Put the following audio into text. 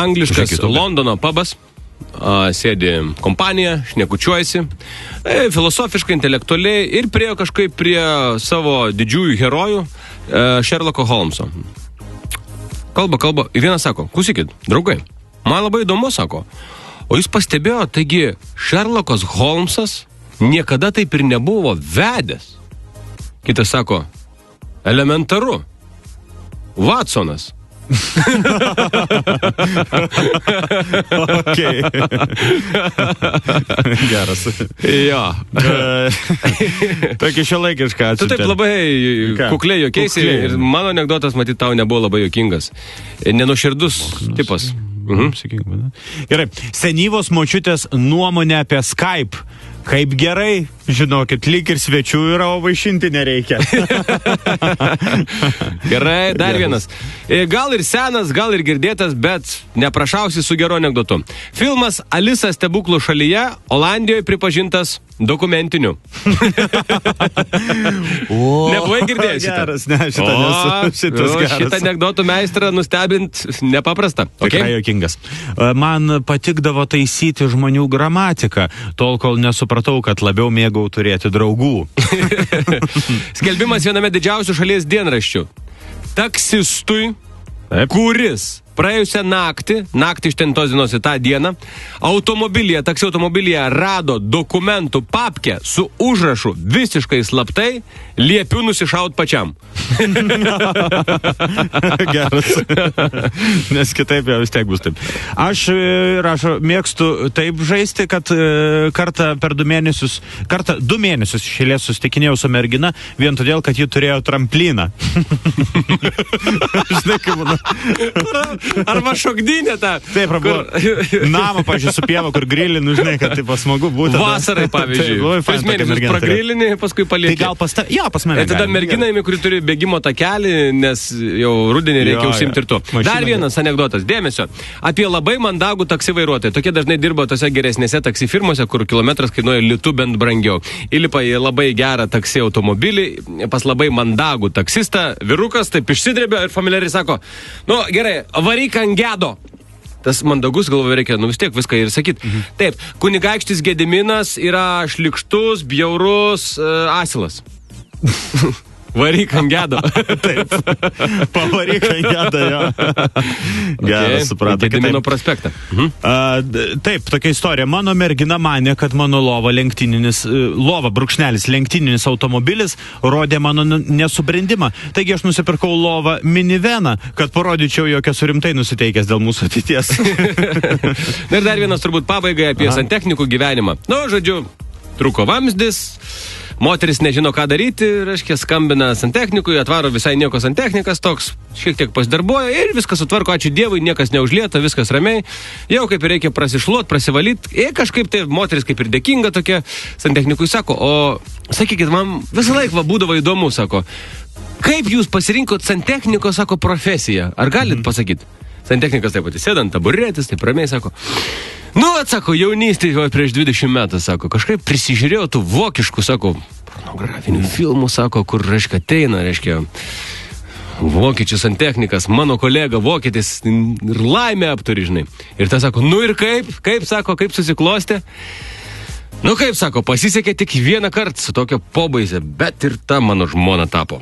Angliškas Londono pubas. Sėdi kompanija, šnekučiuojasi, filosofiškai, intelektualiai ir priejo kažkaip prie savo didžiųjų herojų Sherlocko Holmeso. Kalba. Ir vienas sako, klausykit, draugai, man labai įdomu, sako, o jūs pastebėjo, taigi Sherlockas Holmesas niekada taip ir nebuvo vedęs. Kitas sako, elementaru, Watsonas. Okay. Geras. Jo. Tokį šiuolaikišką atsiuntė. Tu taip labai kukliai juokeisi ir mano anekdotas, matyt, tau nebuvo labai juokingas. Nenuoširdus tipas. Gerai. Senyvos močiutės nuomonė apie Skype. Kaip gerai, žinokit, lyg ir svečių yra, o vaišinti nereikia. Gerai, dar vienas. Gal ir senas, gal ir girdėtas, bet neprašausi su geru anekdotu. Filmas Alisa stebuklų šalyje Olandijoje pripažintas dokumentiniu. Nebuvai girdėjęs šitą? Geras, ne, šitą nesu. Šitas geras. Šitą anekdotų meistrą nustebint nepaprasta. Tikrai juokingas. Man patikdavo taisyti žmonių gramatiką, tol kol nesupratau, kad labiau mėgau turėti draugų. Skelbimas viename didžiausių šalies dienraščių. Taksistui, kuris praėjusią naktį iš ten tos dienos į tą dieną, taksi automobilyje rado dokumentų papkę su užrašu visiškai slaptai, liepiu nusišaut pačiam. Geras. Nes kitaip jau vis tiek bus taip. Aš, rašo, mėgstu taip žaisti, kad kartą 2 mėnesius išėlės susitikinėjau su mergina, vien todėl, kad ji turėjo tramplyną. Žinai, kaip būna. Arba šokdynė tą. Taip, namą, pažiūrėjau, su pieva, kur grilinu, žinai, kad taip smagu būtų. Vasarai, pavyzdžiui. Tris mėnesius pragrilinį, paskui palieki. Tai gal pas mane. Ir tada mergina, kuri turi bėgimo takelį, nes jau rudenį reikia užsimti ir tu. Dar vienas anekdotas, dėmesio. Apie labai mandagų taksi vairuotojai. Tokie dažnai dirba tose geresnėse taksi firmose, kur kilometras kainuoja litų bent brangiau. Įlipa į labai gerą taksi automobilį, pas labai mandagų taksistą, vyrukas taip išsidrėbė ir familiariai sako, nu gerai, varyk ant gedo. Tas mandagus, galvoju, reikia, vis tiek viską ir sakyti. Taip, kunigaikštis Gediminas yra šlikštus, bjaurus asilas. Varyk ant gedo. Taip. Pavaryk ant gedo, jo. Geras, supratai. Gedimino prospektą. Taip, tokia istorija. Mano mergina manė, kad mano lova lenktyninis automobilis rodė mano nesubrendimą. Taigi aš nusipirkau lovą miniveną, kad parodyčiau, jog esu rimtai nusiteikęs dėl mūsų ateities. Ir dar vienas turbūt pabaigai apie santechnikų gyvenimą. Žodžiu, trūko vamzdis. Moteris nežino, ką daryti, reiškia, skambina santechnikui, atvaro visai nieko santechnikas, toks šiek tiek pasidarbuoja ir viskas sutvarko, ačiū Dievui, niekas neužlieta, viskas ramiai, jau kaip ir reikia prasišluot, prasivalyti, ir kažkaip tai moteris kaip ir dėkinga tokia, santechnikui sako, o sakykit, man visą laiką būdavo įdomu, sako, kaip jūs pasirinkot santechniko, sako, profesiją, ar galit pasakyti? Santechnikas taip pat įsėda ant taburetės, taip ramiai sako, atsako, jaunystėje prieš 20 metų, sako, kažkaip prisižiūrėjau tų vokiškų, sako, pornografinių filmų, sako, kur, reiškia, ateina, reiškia, vokiečių santechnikas, mano kolega vokietis ir laimę apturi, žinai. Ir ta sako, ir kaip, sako, kaip susiklostė? Kaip, sako, pasisekė tik vieną kartą su tokia pobaise, bet ir ta mano žmona tapo.